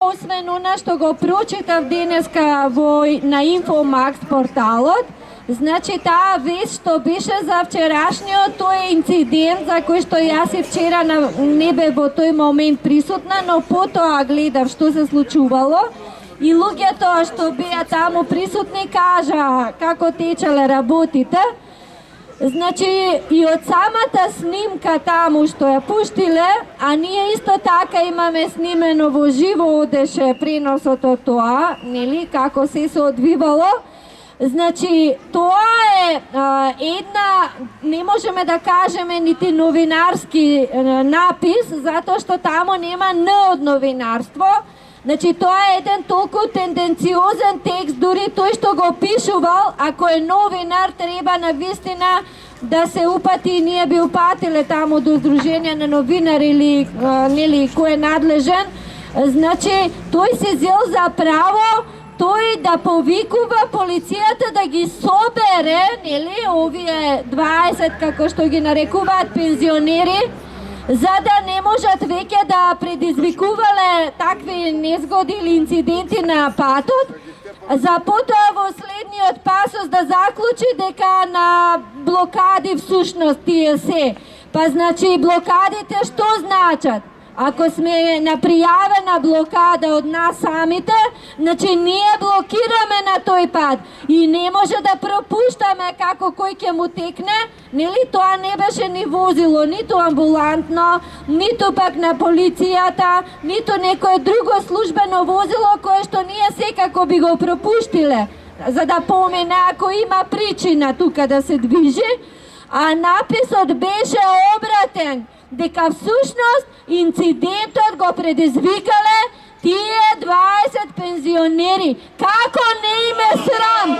освен она што го прочитав денеска на Infomax порталот, значи таа вест што беше за вчерашниот, тој е инцидент за кој што јас и вчера не бе во тој момент присутна, но потоа гледав што се случувало и луѓето што беа таму присутни кажа како течеле работите. Значи и од самата снимка таму што ја пуштиле, а ние исто така имаме снимено во живо одеше преносот од тоа, нели, како се одвивало. Значи, тоа е една, не можеме да кажеме нити новинарски напис, затоа што таму нема Н од новинарство. Значи, тоа е еден толку тенденциозен текст, дури тој што го пишувал, ако е новинар, треба на вистина да се упати, и ние би упатиле таму до Сдружение на новинари или нели кој е надлежен. Значи, тој се зел за право тој да повикува полицијата да ги собере, нели, овие 20, како што ги нарекуваат пензионери, за да не можат веќе да предизвикувале такви незгоди или инциденти на патот, за потоа во следниот пасос да заклучи дека на блокади всушност тие се. Па значи блокадите што значат? Ако сме на пријавена блокада од нас самите, значи ние блокираме на тој пат и не може да пропуштаме како кој ќе му текне, нели, тоа не беше ни возило, ниту амбулантно, ниту пак на полицијата, ниту некое друго службено возило кое што ние секако би го пропуштиле, за да помине ако има причина тука да се движи, а написот беше обратен, дека всушност инцидентот го предизвикале тие 20 пензионери. Како не им е срам?